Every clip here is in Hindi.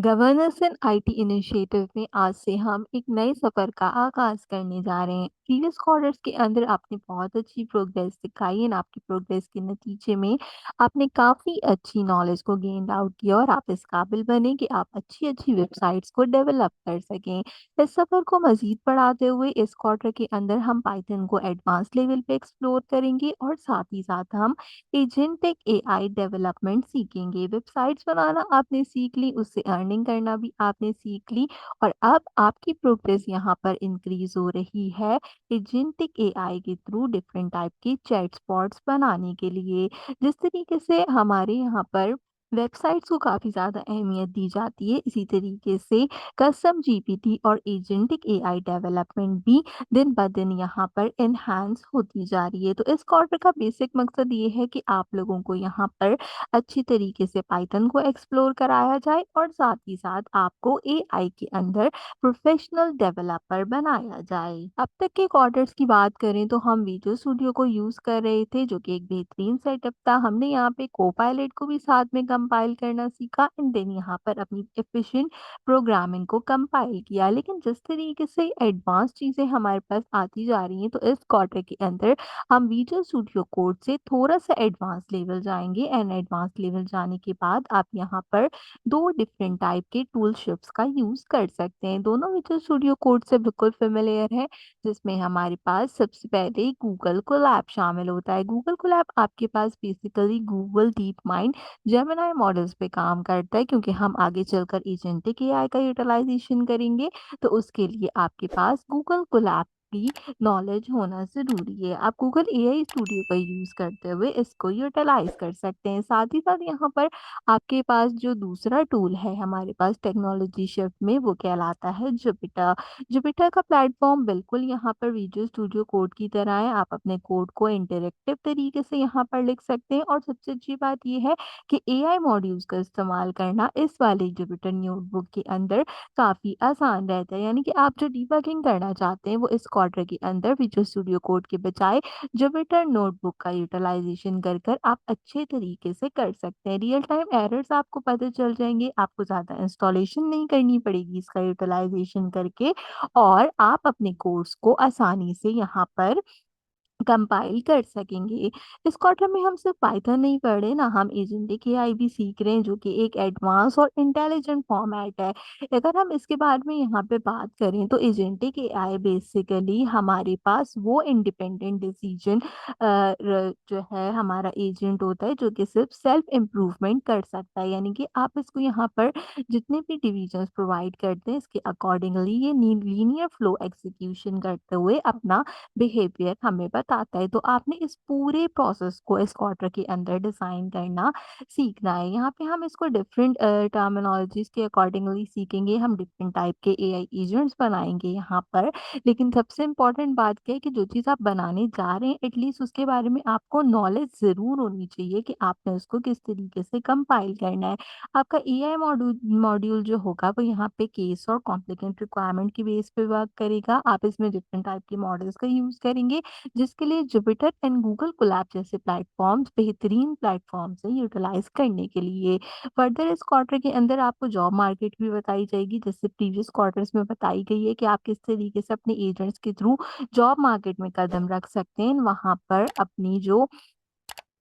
गवर्नेंस एंड आईटी इनिशिएटिव में आज से हम एक नए सफर का आगाज करने जा रहे हैं। प्रीवियस क्वार्टर्स के अंदर आपने बहुत अच्छी प्रोग्रेस दिखाई एंड आपकी प्रोग्रेस के नतीजे में आपने काफ़ी अच्छी नॉलेज को गेन आउट किया और आप इस काबिल बने कि आप अच्छी अच्छी वेबसाइट्स को डेवलप कर सकें। इस सफर को मजीद बढ़ाते हुए इस क्वार्टर के अंदर हम पाइथन को एडवांस लेवल पे एक्सप्लोर करेंगे और साथ ही साथ हम एजेंटिक एआई डेवलपमेंट सीखेंगे। वेबसाइट्स बनाना आपने सीख ली, उससे अर्निंग करना भी आपने सीख ली और अब आपकी प्रोग्रेस यहाँ पर इंक्रीज हो रही है एजेंटिक एआई के थ्रू डिफरेंट टाइप के चैट स्पॉट्स बनाने के लिए। जिस तरीके से हमारे यहाँ पर वेबसाइट्स को काफ़ी ज़्यादा अहमियत दी जाती है, इसी तरीके से कस्टम जीपीटी और एजेंटिक एआई डेवलपमेंट भी दिन ब दिन यहाँ पर एनहांस होती जा रही है। तो इस क्वार्टर का बेसिक मकसद ये है कि आप लोगों को यहाँ पर अच्छी तरीके से पाइथन को एक्सप्लोर कराया जाए और साथ ही साथ आपको एआई के अंदर प्रोफेशनल डेवलपर बनाया जाए। अब तक के क्वार्टर्स की बात करें तो हम विजुअल स्टूडियो को यूज़ कर रहे थे, जो कि एक बेहतरीन सेटअप था। हमने यहाँ पे कोपायलट को भी साथ में कंपाइल करना सीखा एंड देन यहाँ पर अपनी एफिशिएंट प्रोग्रामिंग को कंपाइल किया। लेकिन जिस तरीके से एडवांस चीज़ें हमारे पास आती जा रही हैं, तो इस क्वार्टर के अंदर हम विजुअल स्टूडियो कोड से थोड़ा सा एडवांस लेवल जाएंगे एंड एडवांस लेवल जाने के बाद आप यहाँ पर दो डिफरेंट टाइप के टूलशिप्स का यूज़ कर सकते हैं। दोनों विजुअल स्टूडियो कोड से बिल्कुल फेमिलियर है, जिसमें हमारे पास सबसे पहले गूगल कोलैब शामिल होता है। गूगल कोलैब आपके पास basically Google DeepMind Gemini models पे काम करता है, क्योंकि हम आगे चलकर एजेंटिक एआई का यूटिलाइजेशन करेंगे, तो उसके लिए आपके पास गूगल कोलैब की नॉलेज होना ज़रूरी है। आप गूगल एआई स्टूडियो का यूज़ करते हुए इसको यूटिलाइज कर सकते हैं। साथ ही साथ यहाँ पर आपके पास जो दूसरा टूल है हमारे पास टेक्नोलॉजी शिफ्ट में, वो कहलाता है जुपिटर। जुपिटर का प्लेटफॉर्म बिल्कुल यहाँ पर विजुअल स्टूडियो कोड की तरह है। आप अपने कोड को इंटरेक्टिव तरीके से यहाँ पर लिख सकते हैं और सबसे अच्छी बात ये है कि एआई मॉड्यूल्स का इस्तेमाल करना इस वाले जुपिटर नोटबुक के अंदर काफ़ी आसान रहता है। यानी कि आप जो डिबगिंग करना चाहते हैं वो इस क्वार्टर के अंदर विजुअल स्टूडियो कोड के बजाय जुपिटर नोटबुक का यूटिलाइजेशन कर कर आप अच्छे तरीके से कर सकते हैं। रियल टाइम एरर्स आपको पता चल जाएंगे, आपको ज़्यादा इंस्टॉलेशन नहीं करनी पड़ेगी इसका यूटिलाइजेशन करके और आप अपने कोर्स को आसानी से यहाँ पर कंपाइल कर सकेंगे। इस क्वार्टर में हम सिर्फ पाइथन नहीं पढ़ रहे ना, हम एजेंटिक एआई भी सीख रहे हैं, जो कि एक एडवांस और इंटेलिजेंट फॉर्मेट है। अगर हम इसके बारे में यहाँ पे बात करें तो एजेंटिक एआई बेसिकली हमारे पास वो इंडिपेंडेंट डिसीजन जो है हमारा एजेंट होता है, जो कि सिर्फ सेल्फ इम्प्रूवमेंट कर सकता है। यानी कि आप इसको यहाँ पर जितने भी डिविजन्स प्रोवाइड करते हैं, इसके अकॉर्डिंगली ये लीनियर फ्लो एग्जीक्यूशन करते हुए अपना बिहेवियर हमें बताता है। तो आपने इस पूरे प्रोसेस को इस क्वार्टर के अंदर डिज़ाइन करना सीखना है। यहाँ पे हम इसको डिफरेंट टर्मिनोलॉजीज़ के अकॉर्डिंगली सीखेंगे, हम डिफरेंट टाइप के एआई एजेंट्स बनाएँगे यहाँ पर। लेकिन सबसे इम्पोर्टेंट बात क्या है कि जो चीज़ आप बनाने जा रहे हैं एटलीस्ट उसके बारे में आपको नॉलेज ज़रूर होनी चाहिए कि आपने उसको किस तरीके से कंपाइल करना है। आपका एआई मॉड्यूल जो होगा वो यहाँ पे केस और कॉम्प्लिकेंट रिक्वायरमेंट की बेस पे वर्क करेगा। आप इसमें डिफरेंट टाइप के मॉडल्स का यूज़ करेंगे, जिसके लिए जुपिटर एंड गूगल कोलैब जैसे प्लेटफॉर्म्स बेहतरीन प्लेटफॉर्म्स हैं यूटिलाइज करने के लिए। फर्दर इस क्वार्टर के अंदर आपको जॉब मार्केट भी बताई जाएगी, जैसे प्रीवियस क्वार्टर्स में बताई गई है कि आप किस तरीके से अपने एजेंट्स के थ्रू जॉब मार्केट में कदम रख सकते हैं। वहाँ पर अपनी जो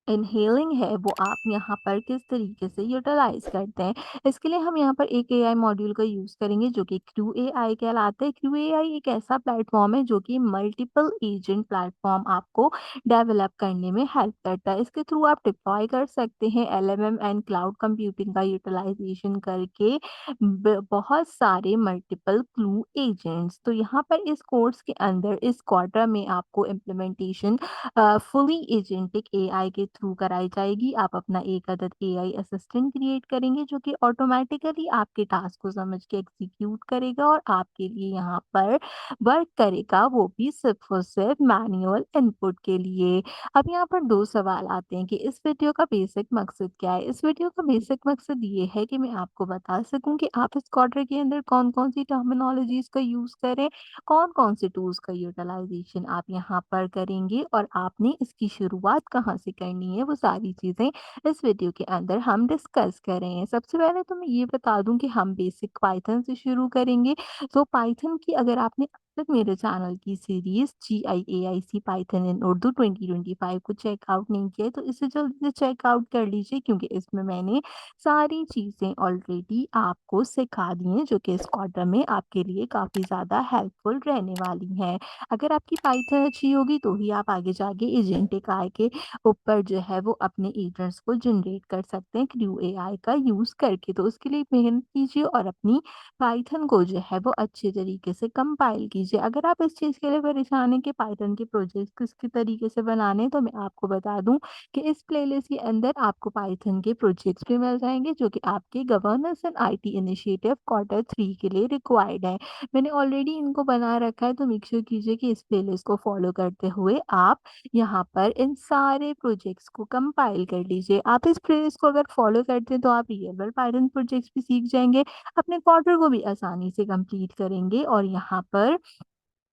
इन्हेलिंग है वो आप यहाँ पर किस तरीके से यूटिलाइज करते हैं। इसके लिए हम यहाँ पर एक एआई मॉड्यूल का यूज़ करेंगे, जो कि क्रू एआई कहलाता है। क्रू एआई एक ऐसा प्लेटफॉर्म है जो कि मल्टीपल एजेंट प्लेटफॉर्म आपको डेवलप करने में हेल्प करता है। इसके थ्रू आप डिप्लॉय कर सकते हैं एलएमएम एंड क्लाउड कंप्यूटिंग का यूटिलाइजेशन करके बहुत सारे मल्टीपल क्रू एजेंट्स। तो यहाँ पर इस कोर्स के अंदर इस क्वार्टर में आपको इम्प्लीमेंटेशन फुली एजेंटिक एआई के थ्रू कराई जाएगी। आप अपना एक अदद एआई असिस्टेंट क्रिएट करेंगे, जो कि ऑटोमेटिकली आपके टास्क को समझ के एग्जीक्यूट करेगा और आपके लिए यहाँ पर वर्क करेगा, वो भी सिर्फ और सिर्फ मैनुअल इनपुट के लिए। अब यहाँ पर दो सवाल आते हैं कि इस वीडियो का बेसिक मकसद क्या है। इस वीडियो का बेसिक मकसद ये है कि मैं आपको बता सकूं कि आप इस क्वार्टर के अंदर कौन कौन सी टर्मिनोलॉजीज का यूज करें, कौन-कौन से टूल्स का यूटिलाइजेशन आप यहाँ पर करेंगे और आपने इसकी शुरुआत कहाँ से करनी करनी है वो सारी चीज़ें इस वीडियो के अंदर हम डिस्कस कर रहे हैं। सबसे पहले तो मैं ये बता दूँ कि हम बेसिक पाइथन से शुरू करेंगे। तो पाइथन की अगर आपने अब तक मेरे चैनल की सीरीज़ GIAIC पाइथन इन उर्दू 2025 को चेकआउट नहीं किया है तो इसे जल्दी से चेकआउट कर लीजिए, क्योंकि इसमें मैंने सारी चीज़ें ऑलरेडी आपको सिखा दी हैं जो कि इस क्वार्टर में आपके लिए काफ़ी ज़्यादा हेल्पफुल रहने वाली हैं। अगर आपकी पाइथन अच्छी होगी तो ही आप आगे जाके एजेंटिक AI के ऊपर जो है वो अपने एजेंट्स को जनरेट कर सकते हैं क्रू AI का यूज़ करके। तो उसके लिए मेहनत कीजिए और अपनी पाइथन को जो है वो अच्छे तरीके से कंपाइल कीजिए। अगर आप इस चीज़ के लिए परेशान हैं कि पाइथन के प्रोजेक्ट किस तरीके से बनाने हैं, तो मैं आपको बता दूँ कि इस प्लेलिस्ट के अंदर आपको पाइथन के प्रोजेक्ट्स भी मिल जाएँगे जो कि आपके governance and IT initiative quarter 3 के लिए रिक्वायर्ड है। मैंने ऑलरेडी इनको बना रखा है, तो मेक श्योर कीजिए कि इस प्लेलिस्ट को फॉलो करते हुए आप यहाँ पर इन सारे प्रोजेक्ट्स को कंपाइल कर लीजिए। आप इस प्लेलिस्ट को अगर फॉलो करते हैं तो आप रियल वर्ल्ड पाइथन प्रोजेक्ट्स भी सीख जाएँगे, अपने क्वार्टर को भी आसानी से कंप्लीट करेंगे और यहाँ पर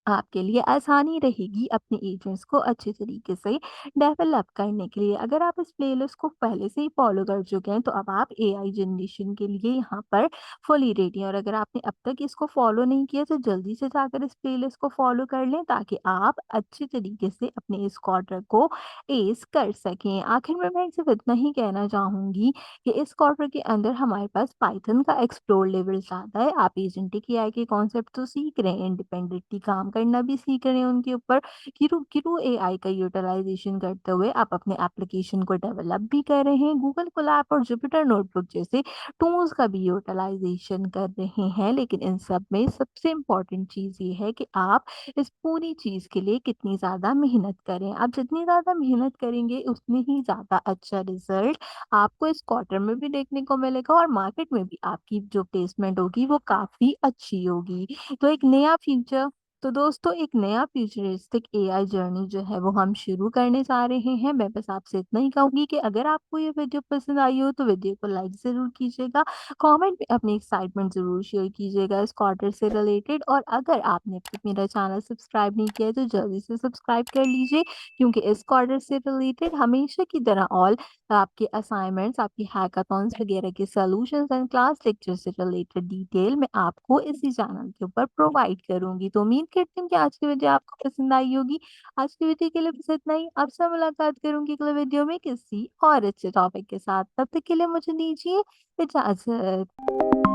आपके लिए आसानी रहेगी अपने एजेंट्स को अच्छे तरीके से डेवलप करने के लिए। अगर आप इस प्लेलिस्ट को पहले से ही फॉलो कर चुके हैं तो अब आप AI जनरेशन के लिए यहाँ पर फुली रेडी हैं, और अगर आपने अब तक इसको फॉलो नहीं किया तो जल्दी से जाकर इस प्लेलिस्ट को फॉलो कर लें ताकि आप अच्छे तरीके से अपने इस क्वार्टर को एस कर सकें। आखिर में मैं सिर्फ इतना ही कहना चाहूँगी कि इस क्वार्टर के अंदर हमारे पास पाइथन का एक्सप्लोर लेवल ज़्यादा है। आप एजेंटिक AI के कॉन्सेप्ट तो सीख रहे हैं, इंडिपेंडेंटली काम करना भी सीख रहे हैं उनके ऊपर। किरू किरू AI का यूटिलाइजेशन करते हुए आप अपने एप्लीकेशन को डेवलप भी कर रहे हैं। गूगल कोलैब और जुपिटर नोटबुक जैसे टूल्स का भी यूटिलाइजेशन कर रहे हैं। लेकिन इन सब में सबसे इम्पोर्टेंट चीज़ ये है कि आप इस पूरी चीज़ के लिए कितनी ज़्यादा मेहनत करें। आप जितनी ज़्यादा मेहनत करेंगे उतनी ही ज़्यादा अच्छा रिज़ल्ट आपको इस क्वार्टर में भी देखने को मिलेगा और मार्केट में भी आपकी जो प्लेसमेंट होगी वो काफ़ी अच्छी होगी। तो एक नया फ्यूचर तो दोस्तों एक नया फ्यूचरिस्टिक AI जर्नी जो है वो हम शुरू करने जा रहे हैं। मैं बस आपसे इतना ही कहूँगी कि अगर आपको ये वीडियो पसंद आई हो तो वीडियो को लाइक ज़रूर कीजिएगा, कमेंट में अपनी एक्साइटमेंट ज़रूर शेयर कीजिएगा इस क्वार्टर से रिलेटेड, और अगर आपने अब तक मेरा चैनल सब्सक्राइब नहीं किया है तो जल्दी से सब्सक्राइब कर लीजिए, क्योंकि इस क्वार्टर से रिलेटेड हमेशा की तरह ऑल आपके असाइनमेंट्स, आपकी हैकाथॉन्स वगैरह के सॉल्यूशंस एंड क्लास लेक्चर से रिलेटेड डिटेल मैं आपको इसी चैनल के ऊपर प्रोवाइड करूँगी। तो उम्मीद करती हूँ कि आज की वीडियो आपको पसंद आई होगी। आज की वीडियो के लिए बस इतना ही। आपसे मुलाकात करूँगी अगले वीडियो में किसी और अच्छे टॉपिक के साथ। तब तक के लिए मुझे दीजिए इजाज़त।